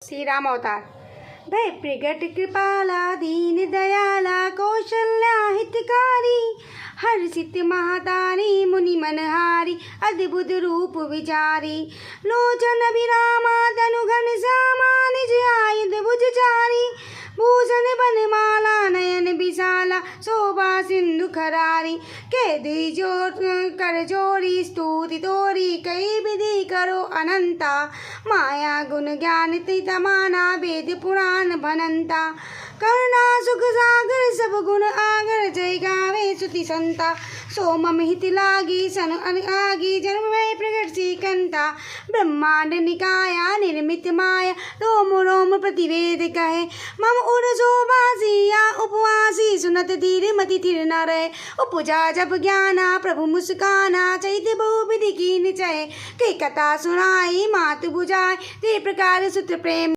श्री राम अवतार। भय प्रगट कृपाला दीन दयाला कौशल्या हितकारी, हर्षित महातारी मुनि मनहारी अद्भुत रूप विचारी, लोचन विरामा तनु घन श्यामा निज आयुध भुजचारी, भूषण बनमाला नयन विशाला शोभा सिंधु खरारी, के जोर कर जोरी स्तुति तोरी कई विधि करो अनंता, माया गुण ज्ञान तमाना वेद पुराण बनंता, करुणा सुख सागर सब गुण आगर जय गावे सुति संता, सो मम हित लागी सन आगी जन्म भय प्रगट श्रीकंता, ब्रह्मांड निकाया निर्मित माया रोम रोम प्रतिवेद कहे, मम उर शोभासिया उपवासी सुनत धीर मति थिर न रहे, उपजा जब ज्ञाना प्रभु मुस्काना चैत्य बहुविधि कीन चय, कई कथा सुनाई मातु बुझाए ते प्रकार सुत प्रेम